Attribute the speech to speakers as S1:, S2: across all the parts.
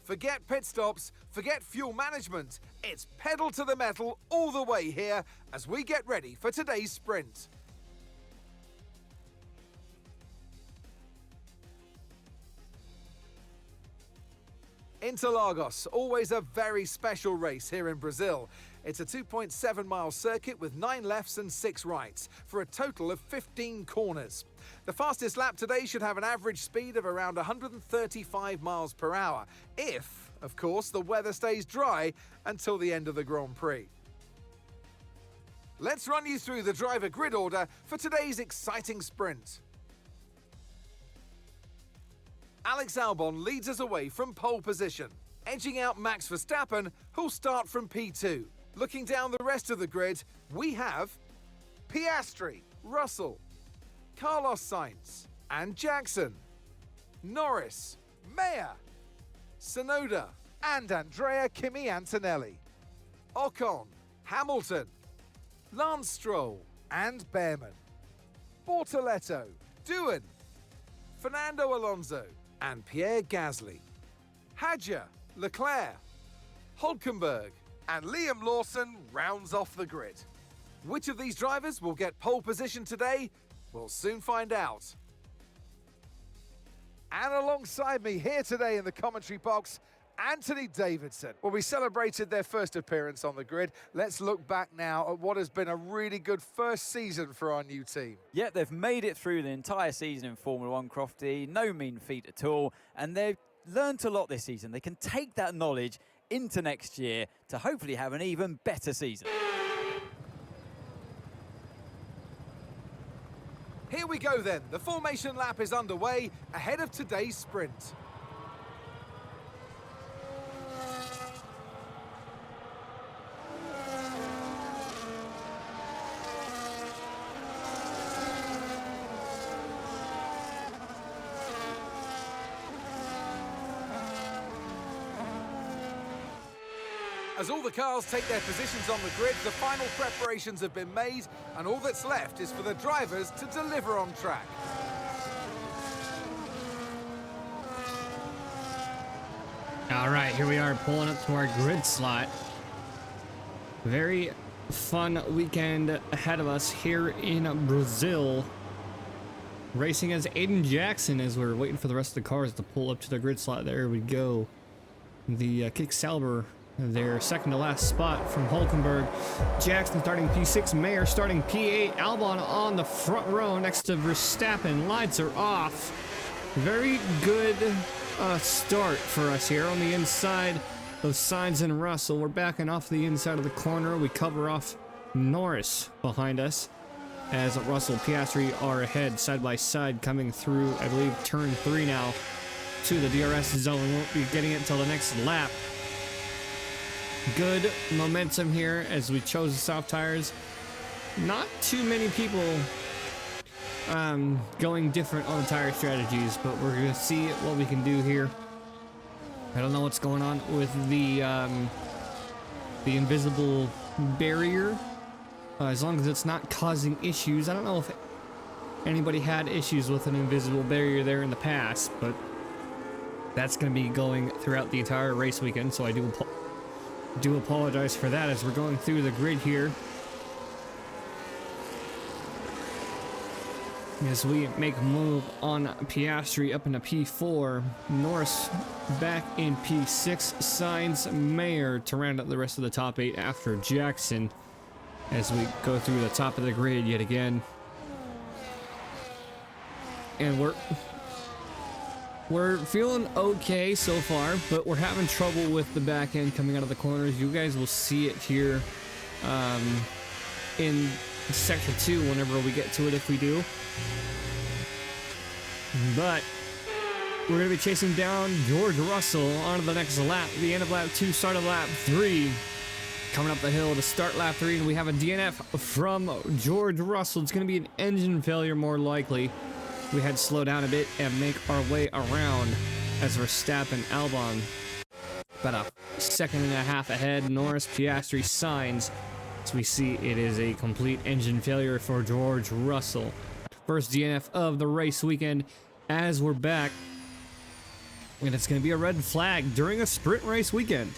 S1: Forget pit stops, forget fuel management. It's pedal to the metal all the way here as we get ready for today's sprint. Interlagos, always a very special race here in Brazil. It's a 2.7-mile circuit with 9 lefts and 6 rights, for a total of 15 corners. The fastest lap today should have an average speed of around 135 miles per hour, if, of course, the weather stays dry until the end of the Grand Prix. Let's run you through the driver grid order for today's exciting sprint. Alex Albon leads us away from pole position, edging out Max Verstappen, who'll start from P2. Looking down the rest of the grid, we have Piastri, Russell, Carlos Sainz and Jackson, Norris, Mayer, Tsunoda and Andrea Kimi Antonelli, Ocon, Hamilton, Lance Stroll and Behrman, Bortoletto, Doohan, Fernando Alonso and Pierre Gasly, Hadjar, Leclerc, Hülkenberg and Liam Lawson rounds off the grid. Which of these drivers will get pole position today? We'll soon find out. And alongside me here today in the commentary box, Anthony Davidson. Well, we celebrated their first appearance on the grid. Let's look back now at what has been a really good first season for our new team.
S2: Yeah, they've made it through the entire season in Formula One, Crofty. No mean feat at all. And they've learnt a lot this season. They can take that knowledge into next year to hopefully have an even better season.
S1: Here we go then. The formation lap is underway ahead of today's sprint. As all the cars take their positions on the grid, the final preparations have been made, and all that's left is for the drivers to deliver on track.
S3: All right, here we are pulling up to our grid slot. Very fun weekend ahead of us here in Brazil. Racing as Aiden Jackson as we're waiting for the rest of the cars to pull up to the grid slot. There we go. The Kick Sauber, their second to last spot from Hülkenberg. Jackson starting P6, Mayer starting P8, Albon on the front row next to Verstappen. Lights are off. Very good start for us here on the inside of Sainz and Russell. We're backing off the inside of the corner. We cover off Norris behind us as Russell, Piastri are ahead side by side coming through, I believe, turn 3 now to the DRS zone. We won't be getting it until the next lap. Good momentum here as we chose the soft tires. Not too many people going different on the tire strategies, but we're going to see what we can do here. I don't know what's going on with the invisible barrier. As long as it's not causing issues. I don't know if anybody had issues with an invisible barrier there in the past, but that's going to be going throughout the entire race weekend, so I do apologize for that as we're going through the grid here. As we make a move on Piastri up into P4, Norris back in P6, Sainz, Mayer to round up the rest of the top 8 after Jackson as we go through the top of the grid yet again. And we're feeling okay so far, but we're having trouble with the back end coming out of the corners. You guys will see it here in Sector 2 whenever we get to it, if we do. But we're going to be chasing down George Russell onto the next lap. The end of lap 2, start of lap 3. Coming up the hill to start lap 3, and we have a DNF from George Russell. It's going to be an engine failure more likely. We had to slow down a bit and make our way around as Verstappen, Albon about a second and a half ahead. Norris, Piastri, Sainz. As we see, it is a complete engine failure for George Russell. First DNF of the race weekend as we're back And it's going to be a red flag during a sprint race weekend.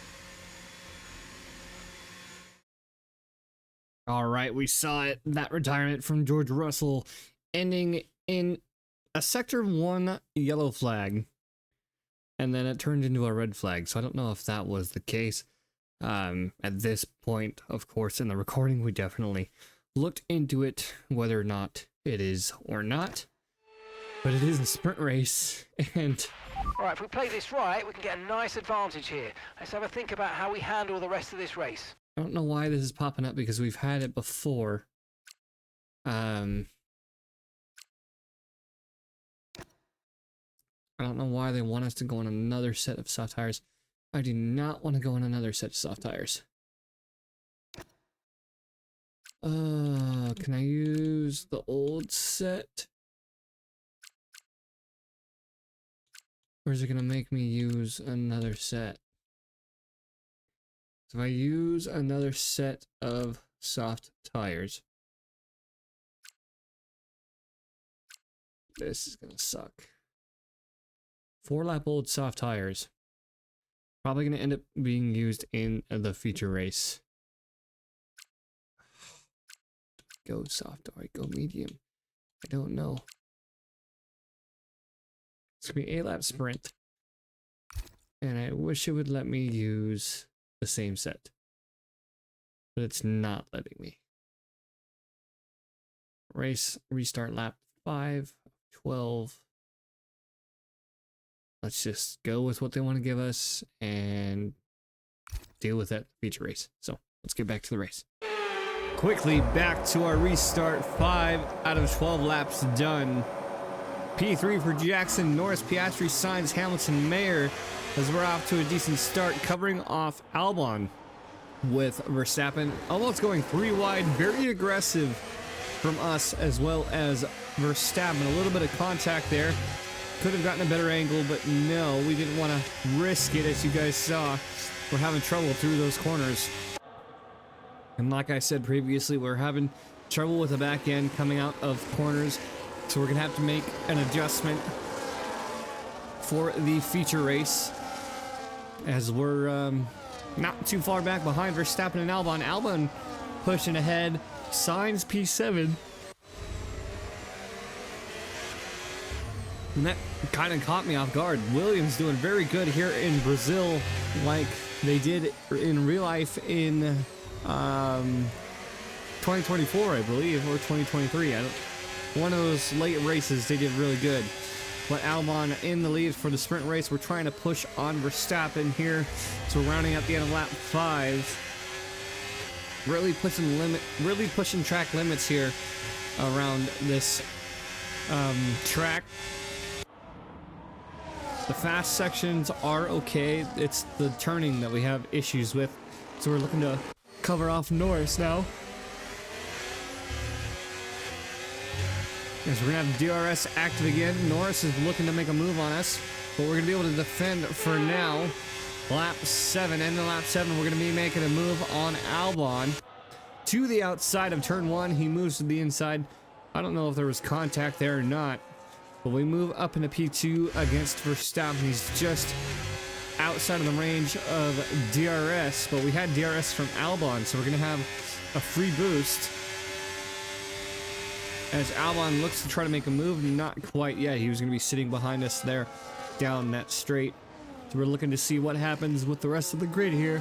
S3: All right, we saw it. That retirement from George Russell ending in a Sector 1 yellow flag. And then it turned into a red flag. So I don't know if that was the case. At this point, of course, in the recording, we definitely looked into it, whether or not it is or not. But it is a sprint race, and...
S4: All right, if we play this right, we can get a nice advantage here. Let's have a think about how we handle the rest of this race.
S3: I don't know why this is popping up, because we've had it before. I don't know why they want us to go on another set of soft tires. I do not want to go on another set of soft tires. Can I use the old set? Or is it going to make me use another set? So if I use another set of soft tires, this is going to suck. 4-lap old soft tires. Probably going to end up being used in the feature race. Go soft or go medium. I don't know. It's going to be 8-lap sprint. And I wish it would let me use the same set. But it's not letting me. Race restart lap 5, 12. Let's just go with what they want to give us and deal with that feature race. So let's get back to the race. Quickly back to our restart. 5 out of 12 laps done. P3 for Jackson, Norris, Piastri, Sainz, Hamilton, Mayer, as we're off to a decent start, covering off Albon with Verstappen almost going 3 wide, very aggressive from us as well as Verstappen. A little bit of contact there. Could have gotten a better angle, but no, we didn't want to risk it. As you guys saw, we're having trouble through those corners. And like I said previously, we're having trouble with the back end coming out of corners. So we're going to have to make an adjustment for the feature race, as we're not too far back behind Verstappen and Albon. Albon pushing ahead. Sainz P7. And that kind of caught me off guard. Williams doing very good here in Brazil, like they did in real life in 2024, I believe, or 2023. One of those late races, they did really good. But Albon in the lead for the sprint race. We're trying to push on Verstappen here. So we're rounding out the end of lap 5. Really pushing track limits here around this track. The fast sections are okay. It's the turning that we have issues with. So we're looking to cover off Norris now. As we're going to have DRS active again. Norris is looking to make a move on us, but we're going to be able to defend for now. Lap 7, end of lap 7, we're going to be making a move on Albon to the outside of turn 1. He moves to the inside. I don't know if there was contact there or not, but we move up into P2 against Verstappen. He's just outside of the range of DRS, but we had DRS from Albon, so we're going to have a free boost. As Albon looks to try to make a move, not quite yet. He was going to be sitting behind us there down that straight. So we're looking to see what happens with the rest of the grid here.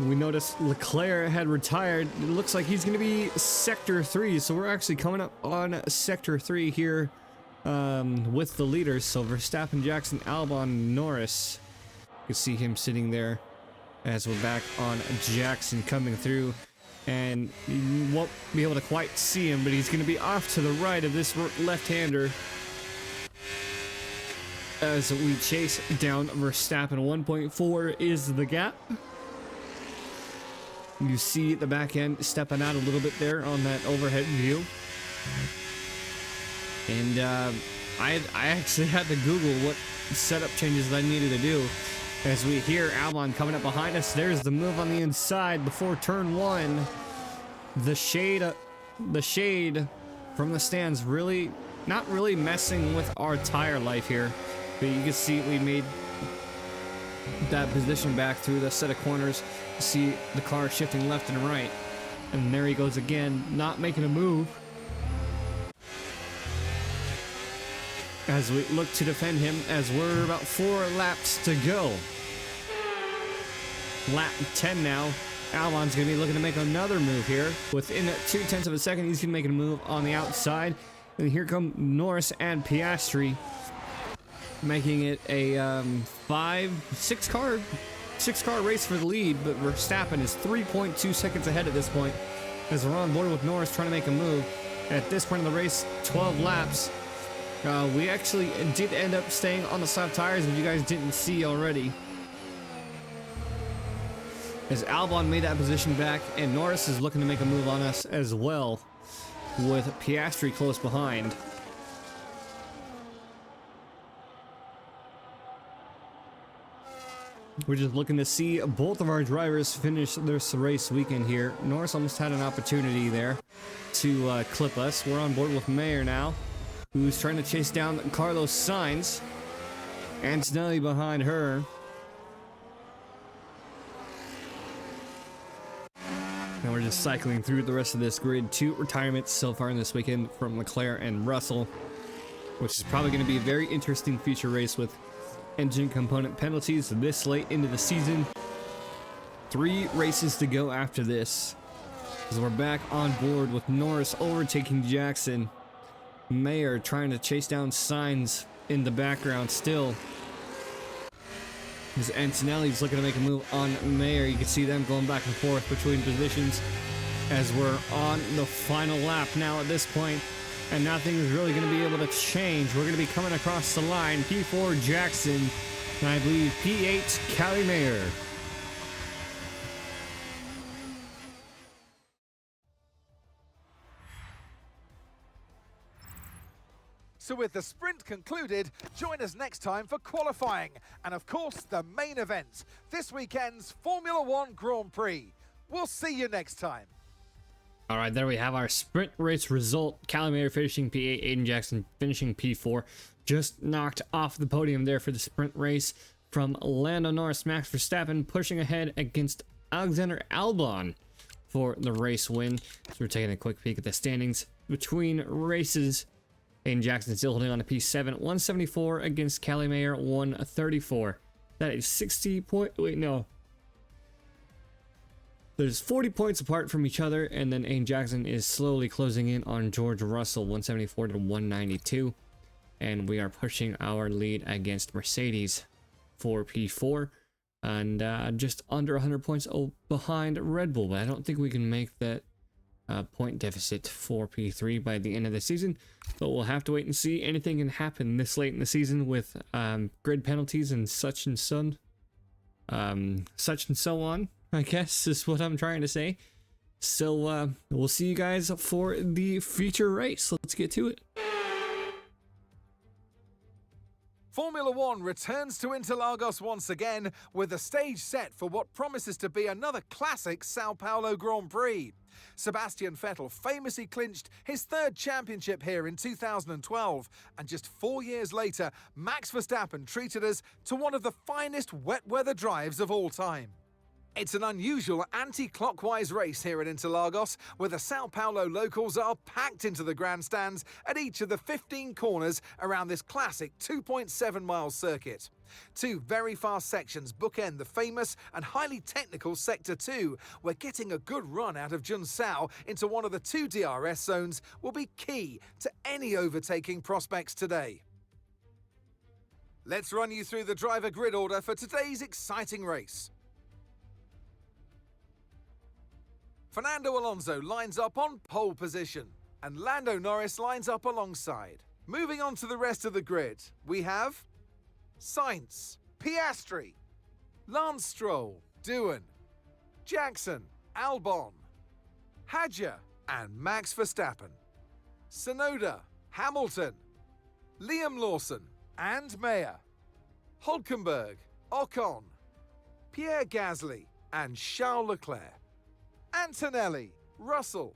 S3: We noticed Leclerc had retired. It looks like he's going to be Sector 3. So we're actually coming up on Sector 3 here with the leaders. So Verstappen, Jackson, Albon, Norris. You can see him sitting there as we're back on Jackson coming through. And you won't be able to quite see him, but he's going to be off to the right of this left-hander as we chase down Verstappen. 1.4 is the gap. You see the back end stepping out a little bit there on that overhead view. And I actually had to Google what setup changes that I needed to do. As we hear Albon coming up behind us, there's the move on the inside before turn 1. The shade from the stands really not really messing with our tire life here. But you can see we made that position back through the set of corners. You see the car shifting left and right. And there he goes again, not making a move. As we look to defend him, as we're about 4 laps to go. Lap 10 now. Albon's going to be looking to make another move here. Within 0.2 of a second, he's going to make a move on the outside. And here come Norris and Piastri, making it a 6 car race for the lead. But Verstappen is 3.2 seconds ahead at this point, as we're on board with Norris trying to make a move. At this point in the race, 12 laps. We actually did end up staying on the soft tires, if you guys didn't see already. As Albon made that position back, and Norris is looking to make a move on us as well, with Piastri close behind. We're just looking to see both of our drivers finish this race weekend here. Norris almost had an opportunity there to clip us. We're on board with Mayer now, who's trying to chase down Carlos Sainz. Antonelli behind her. Now we're just cycling through the rest of this grid. 2 retirements so far in this weekend from Leclerc and Russell, which is probably going to be a very interesting future race with engine component penalties this late into the season. 3 races to go after this, as we're back on board with Norris overtaking Jackson. Mayer trying to chase down Sainz in the background still. As Antonelli's looking to make a move on Mayer. You can see them going back and forth between positions as we're on the final lap now at this point, and nothing is really going to be able to change. We're going to be coming across the line. P4 Jackson, and I believe P8 Cali Mayer.
S1: So with the sprint concluded, join us next time for qualifying and, of course, the main event, this weekend's Formula One Grand Prix. We'll see you next time.
S3: All right, there we have our sprint race result. Cali Mayer finishing P8, Aiden Jackson finishing P4. Just knocked off the podium there for the sprint race from Lando Norris. Max Verstappen pushing ahead against Alexander Albon for the race win. So we're taking a quick peek at the standings between races. Aiden Jackson still holding on to P7, 174 against Cali Mayer, 134. That is 60 point. Wait, no. There's 40 points apart from each other, and then Aiden Jackson is slowly closing in on George Russell, 174 to 192. And we are pushing our lead against Mercedes for P4, and just under 100 points behind Red Bull. But I don't think we can make that point deficit for P3 by the end of the season, but we'll have to wait and see. Anything can happen this late in the season with grid penalties and such and so on, I guess is what I'm trying to say. So we'll see you guys for the future race. Let's get to it.
S1: Formula One returns to Interlagos once again with the stage set for what promises to be another classic Sao Paulo Grand Prix. Sebastian Vettel famously clinched his 3rd championship here in 2012, and just 4 years later, Max Verstappen treated us to one of the finest wet weather drives of all time. It's an unusual anti-clockwise race here at Interlagos, where the Sao Paulo locals are packed into the grandstands at each of the 15 corners around this classic 2.7-mile circuit. 2 very fast sections bookend the famous and highly technical Sector 2, where getting a good run out of Junsao into one of the 2 DRS zones will be key to any overtaking prospects today. Let's run you through the driver grid order for today's exciting race. Fernando Alonso lines up on pole position, and Lando Norris lines up alongside. Moving on to the rest of the grid, we have Sainz, Piastri, Lance Stroll, Doohan, Jackson, Albon, Hadjar, and Max Verstappen. Tsunoda, Hamilton, Liam Lawson, and Mayer. Hülkenberg, Ocon, Pierre Gasly, and Charles Leclerc. Antonelli, Russell,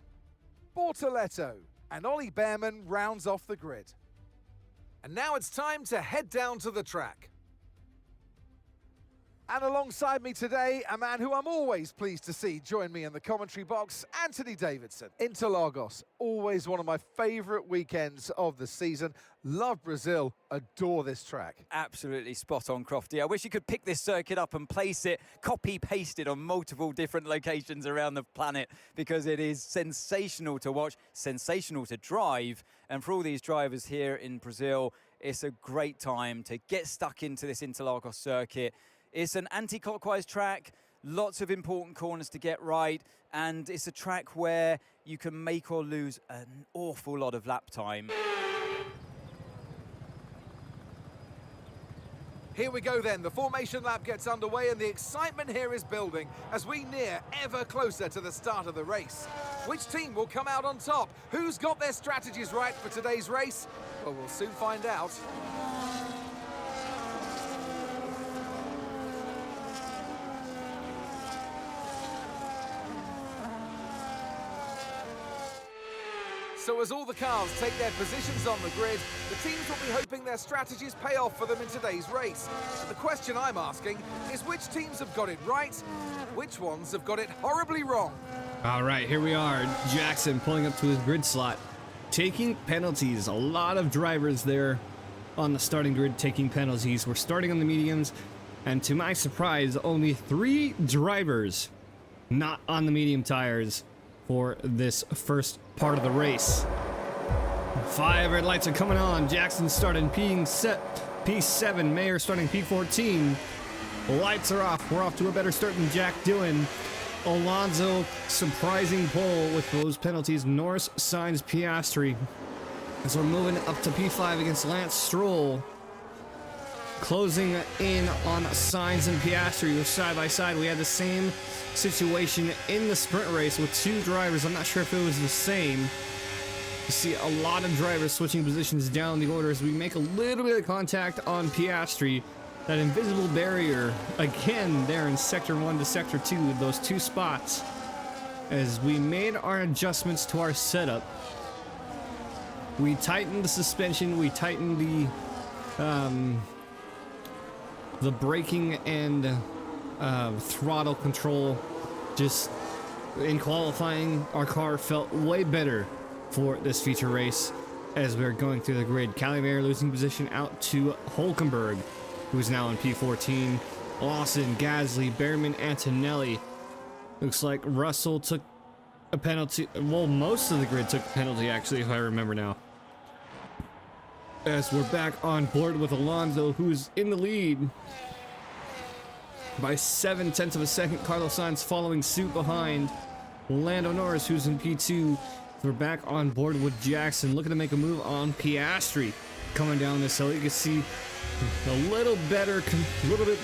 S1: Bortoletto, And Ollie Behrman rounds off the grid. And now it's time to head down to the track. And alongside me today, a man who I'm always pleased to see join me in the commentary box, Anthony Davidson. Interlagos, always one of my favourite weekends of the season. Love Brazil, adore this track.
S2: Absolutely spot on, Crofty. I wish you could pick this circuit up and place it, copy-paste it on multiple different locations around the planet, because it is sensational to watch, sensational to drive. And for all these drivers here in Brazil, it's a great time to get stuck into this Interlagos circuit. It's an anti-clockwise track, lots of important corners to get right, and it's a track where you can make or lose an awful lot of lap time.
S1: Here we go then, the formation lap gets underway and the excitement here is building as we near ever closer to the start of the race. Which team will come out on top? Who's got their strategies right for today's race? Well, we'll soon find out. So as all the cars take their positions on the grid, the teams will be hoping their strategies pay off for them in today's race. But the question I'm asking is which teams have got it right, which ones have got it horribly wrong?
S3: All right, here we are. Jackson pulling up to his grid slot, taking penalties. A lot of drivers there on the starting grid taking penalties. We're starting on the mediums, and to my surprise, only 3 drivers not on the medium tires for this first part of the race. 5 red lights are coming on. Jackson starting P7, Mayer starting P14. Lights are off. We're off to a better start than Jack doing. Alonso surprising pole with those penalties. Norris, Sainz, Piastri. As we're moving up to P5 against Lance Stroll. Closing in on Sainz and Piastri. We're side by side. We had the same situation in the sprint race with 2 drivers. I'm not sure if it was the same. You see a lot of drivers switching positions down the order as we make a little bit of contact on Piastri. That invisible barrier again there in sector 1 to sector 2, those 2 spots. As we made our adjustments to our setup, we tightened the suspension, we tightened the braking and throttle control. Just in qualifying, our car felt way better for this feature race as we were going through the grid. Calimere losing position out to Hulkenberg, who's now in P14. Lawson, Gasly, Behrman, Antonelli. Looks like Russell took a penalty. Well, most of the grid took a penalty, actually, if I remember now. As we're back on board with Alonso, who's in the lead by 0.7 of a second. Carlos Sainz following suit behind. Lando Norris, who's in P2. We're back on board with Jackson, looking to make a move on Piastri. Coming down this hill, you can see a little bit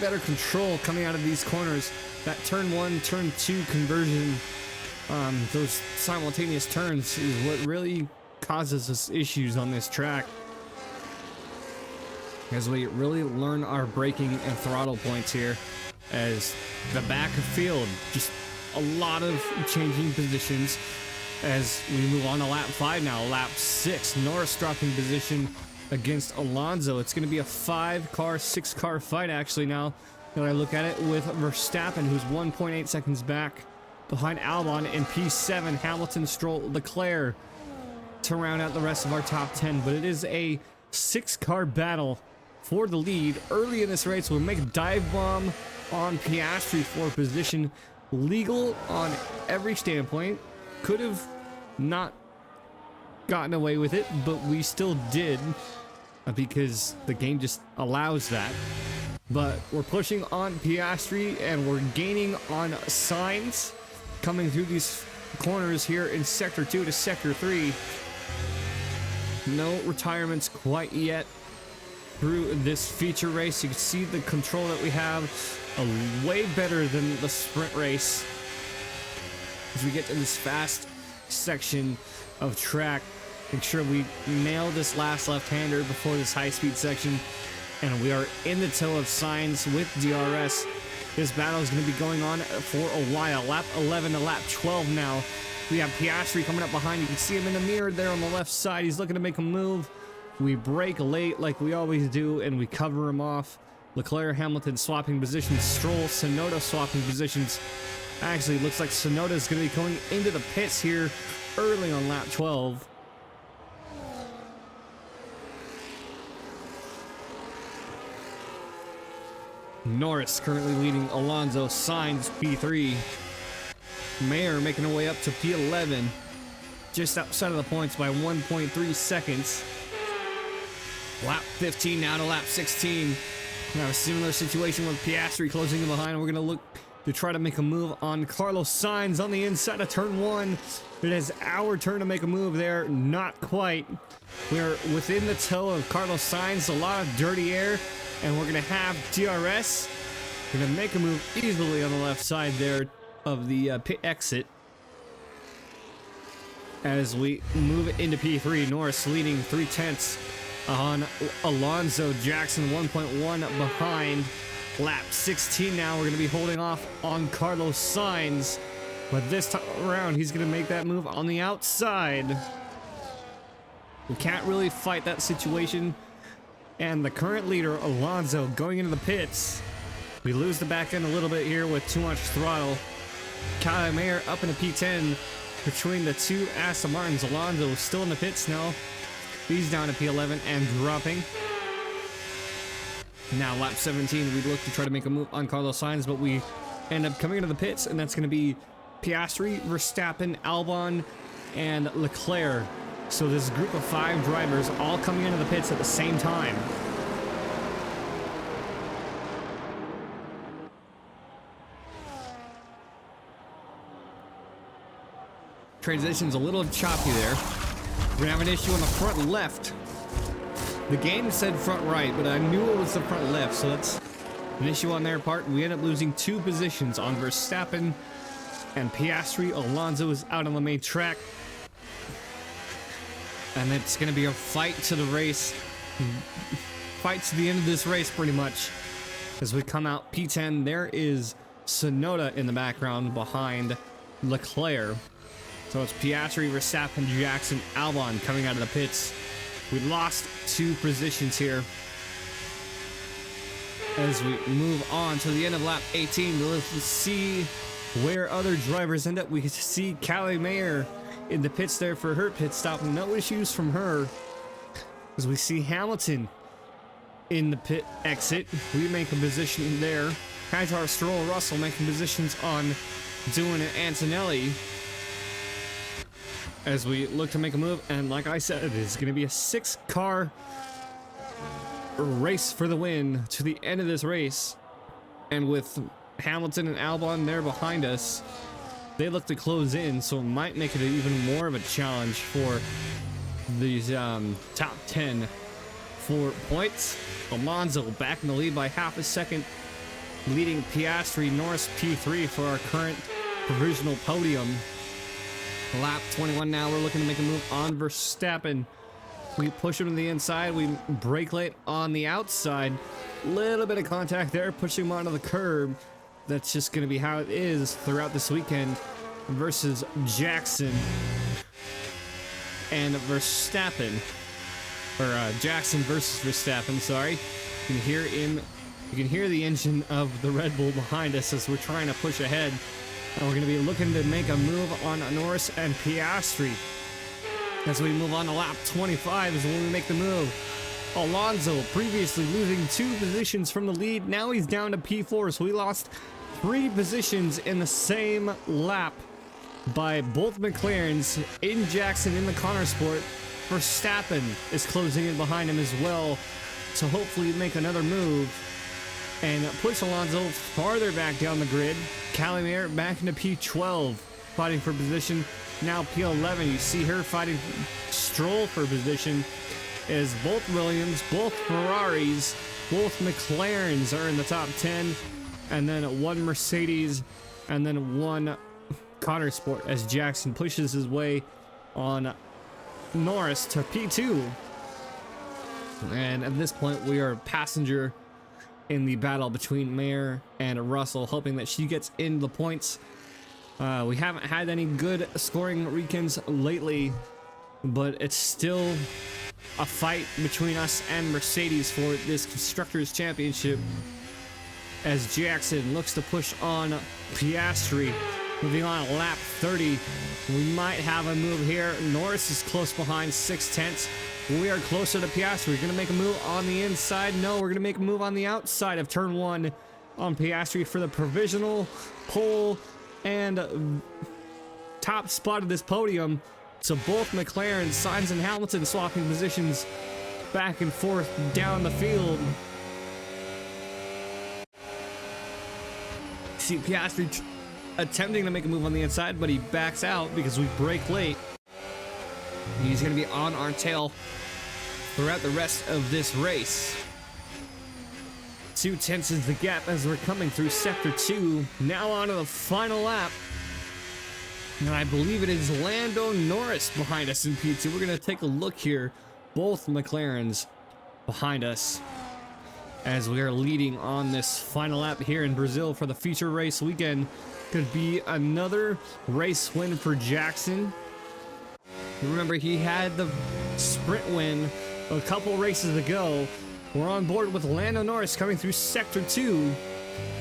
S3: better control coming out of these corners. That turn 1, turn 2 conversion, those simultaneous turns is what really causes us issues on this track. As we really learn our braking and throttle points here. As the back of field, just a lot of changing positions as we move on to lap 5 now. Lap 6, Norris dropping position against Alonso. It's going to be a 5-car, 6-car fight actually now that I look at it, with Verstappen, who's 1.8 seconds back behind Albon in P7, Hamilton, Stroll, Leclerc to round out the rest of our top 10. But it is a 6-car battle for the lead. Early in this race, we'll make a dive bomb on Piastri for position. Legal on every standpoint. Could have not gotten away with it, but we still did because the game just allows that. But we're pushing on Piastri and we're gaining on Sainz coming through these corners here in sector 2 to sector 3. No retirements quite yet through this feature race. You can see the control that we have, way better than the sprint race. As we get to this fast section of track, make sure we nail this last left-hander before this high-speed section. And we are in the toe of Sainz with DRS. This battle is going to be going on for a while. Lap 11 to lap 12 now We have Piastri coming up behind. You can see him in the mirror there on the left side. He's looking to make a move. We break late like we always do, and we cover him off. Leclerc, Hamilton swapping positions. Stroll, Tsunoda swapping positions. Actually, it looks like Tsunoda is going to be going into the pits here early on lap 12. Norris currently leading Alonso, Sainz P3. Mayer making her way up to P11, just outside of the points by 1.3 seconds. Lap 15 now to lap 16. Now a similar situation with Piastri closing in behind. We're going to look to try to make a move on Carlos Sainz on the inside of turn 1. It is our turn to make a move there. Not quite. We're within the toe of Carlos Sainz. A lot of dirty air. And we're going to have DRS. We're going to make a move easily on the left side there of the pit exit. As we move into P3, Norris leading 3/10 on Alonso. Jackson 1.1 behind. Lap 16 now. We're going to be holding off on Carlos Sainz. But this time around, he's going to make that move on the outside. We can't really fight that situation. And the current leader, Alonso, going into the pits. We lose the back end a little bit here with too much throttle. Kyle Mayer up into P10 between the two Aston Martins. Alonso is still in the pits now. He's down to P11 and dropping. Now lap 17, we look to try to make a move on Carlos Sainz, but we end up coming into the pits, and that's going to be Piastri, Verstappen, Albon, and Leclerc. So this group of 5 drivers all coming into the pits at the same time. Transition's a little choppy there. We're gonna have an issue on the front left. The game said front right, but I knew it was the front left, so that's an issue on their part. We end up losing 2 positions on Verstappen and Piastri. Alonso is out on the main track. And it's going to be a fight to the race. Fight to the end of this race, pretty much. As we come out P10, there is Tsunoda in the background behind Leclerc. So it's Piastri, Verstappen, Jackson, Albon coming out of the pits. We lost 2 positions here. As we move on to the end of lap 18, let's see where other drivers end up. We see Callie Mayer in the pits there for her pit stop. No issues from her. As we see Hamilton in the pit exit. We make a position there. Kaitar, Stroll, Russell making positions on Doohan and Antonelli. As we look to make a move. And like I said, it is going to be a 6-car race for the win to the end of this race. And with Hamilton and Albon there behind us, they look to close in, so it might make it even more of a challenge for these top 10 for points. Alonso back in the lead by half a second, leading Piastri, Norris P3 for our current provisional podium. Lap 21 now, we're looking to make a move on Verstappen. We push him to the inside, we brake late on the outside. Little bit of contact there, pushing him onto the curb. That's just going to be how it is throughout this weekend versus Jackson and Verstappen. Or Jackson versus Verstappen, sorry. You can hear him. You can hear the engine of the Red Bull behind us as we're trying to push ahead. And we're going to be looking to make a move on Norris and Piastri. As we move on to lap 25 is when we make the move. Alonso previously losing 2 positions from the lead. Now he's down to P4, so we lost 3 positions in the same lap by both McLarens in Jackson in the Konnersport. Verstappen is closing in behind him as well to hopefully make another move and push Alonso farther back down the grid. Calimere back into P12, fighting for position. Now P11, you see her fighting Stroll for position. As both Williams, both Ferraris, both McLarens are in the top 10, and then 1 Mercedes, and then 1 Konnersport as Jackson pushes his way on Norris to P2. And at this point, we are passenger in the battle between Mayer and Russell, hoping that she gets in the points We haven't had any good scoring weekends lately, but it's still a fight between us and Mercedes for this Constructors Championship as Jackson looks to push on Piastri. Moving on lap 30, we might have a move here. Norris is close behind, 6/10. We are closer to Piastri. We're going to make a move on the inside. No, we're going to make a move on the outside of turn 1 on Piastri for the provisional pole and top spot of this podium. So both McLaren, Sainz and Hamilton swapping positions back and forth down the field. See Piastri attempting to make a move on the inside, but he backs out because we brake late. He's going to be on our tail throughout the rest of this race. 2/10 is the gap as we're coming through sector 2. Now on to the final lap. And I believe it is Lando Norris behind us in P2. We're going to take a look here. Both McLarens behind us as we are leading on this final lap here in Brazil for the feature race weekend. Could be another race win for Jackson. Remember, he had the sprint win a couple races ago. We're on board with Lando Norris coming through sector 2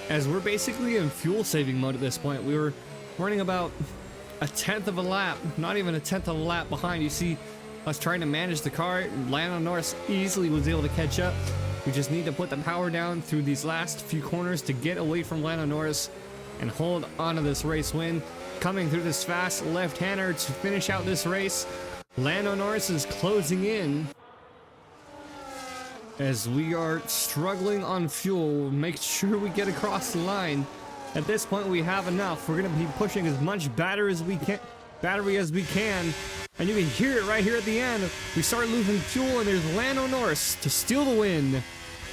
S3: as we're basically in fuel saving mode at this point. We were running about a 1/10 of a lap, not even a 1/10 of a lap behind. You see us trying to manage the car. Lando Norris easily was able to catch up. We just need to put the power down through these last few corners to get away from Lando Norris and hold on to this race win. Coming through this fast left-hander to finish out this race. Lando Norris is closing in as we are struggling on fuel. Make sure we get across the line. At this point, we have enough. We're going to be pushing as much battery as we can. And you can hear it right here at the end. We start losing fuel, and there's Lando Norris to steal the win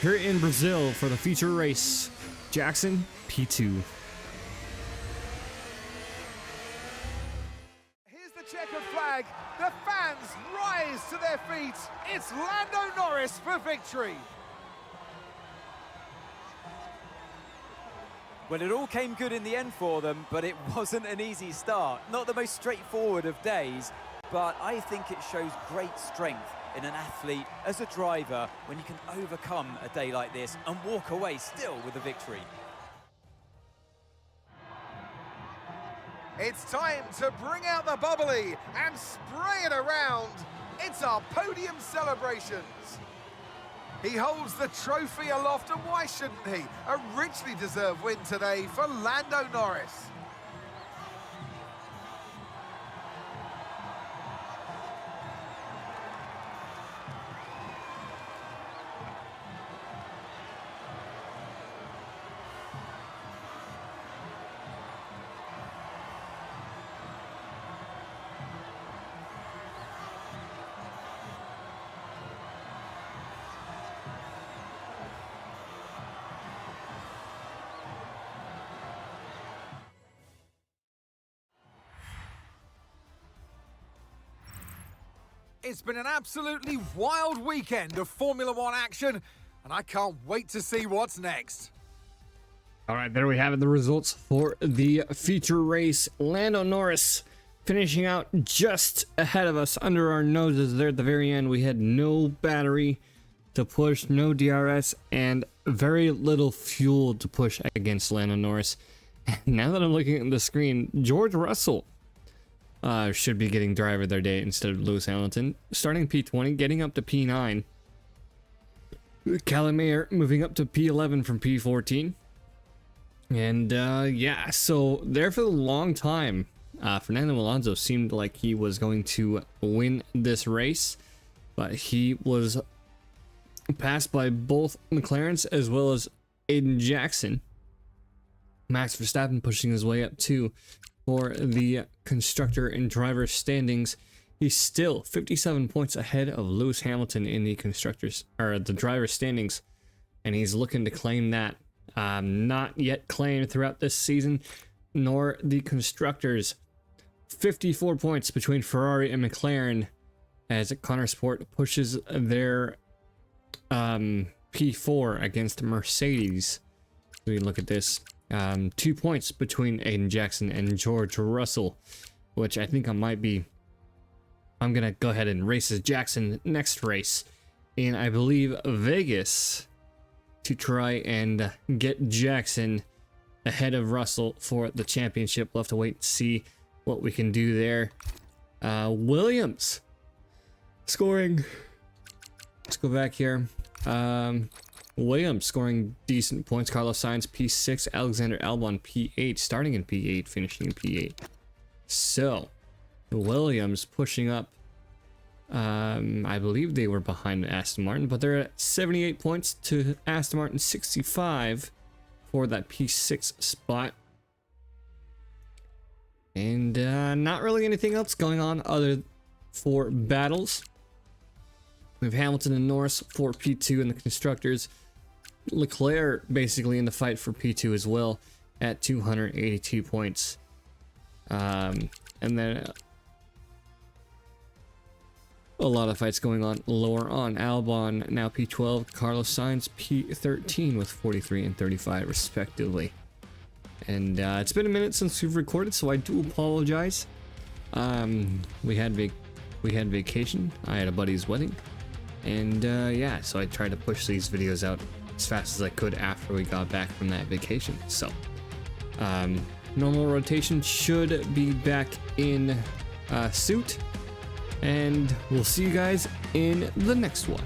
S3: here in Brazil for the feature race. Jackson, P2.
S1: Here's the checkered flag. The fans rise to their feet. It's Lando Norris for victory.
S2: Well, it all came good in the end for them, but it wasn't an easy start. Not the most straightforward of days, but I think it shows great strength in an athlete as a driver when you can overcome a day like this and walk away still with a victory.
S1: It's time to bring out the bubbly and spray it around. It's our podium celebrations. He holds the trophy aloft, and why shouldn't he? A richly deserved win today for Lando Norris. It's been an absolutely wild weekend of Formula One action, and I can't wait to see what's next.
S3: All right, there we have it, the results for the feature race. Lando Norris finishing out just ahead of us, under our noses there at the very end. We had no battery to push, no DRS, and very little fuel to push against Lando Norris. And now that I'm looking at the screen, George Russell should be getting driver of their day instead of Lewis Hamilton. Starting P20, getting up to P9. Callum Mayer moving up to P11 from P14. And yeah, so there for a long time, Fernando Alonso seemed like he was going to win this race, but he was passed by both McLarens as well as Aiden Jackson. Max Verstappen pushing his way up too. For the constructor and driver standings, he's still 57 points ahead of Lewis Hamilton in the constructors or the driver standings, and he's looking to claim that. Not yet claimed throughout this season, nor the constructors. 54 points between Ferrari and McLaren as Konnersport pushes their P4 against Mercedes. We look at this. 2 points between Aiden Jackson and George Russell, which I think I'm gonna go ahead and race as Jackson next race in, I believe, Vegas, to try and get Jackson ahead of Russell for the championship. We'll have to wait and see what we can do there. Williams scoring. Let's go back here. Williams scoring decent points. Carlos Sainz P6, Alexander Albon P8, starting in P8, finishing in P8. So Williams pushing up. I believe they were behind Aston Martin, but they're at 78 points to Aston Martin 65 for that P6 spot. And not really anything else going on other for battles. We have Hamilton and Norris for P2 in the constructors. Leclerc basically in the fight for P2 as well at 282 points. And then a lot of fights going on lower on. Albon now P12, Carlos Sainz P13 with 43 and 35 respectively. And it's been a minute since we've recorded, so I do apologize. We had vacation. I had a buddy's wedding, and yeah, so I tried to push these videos out as fast as I could after we got back from that vacation. So normal rotation should be back in suit, and we'll see you guys in the next one.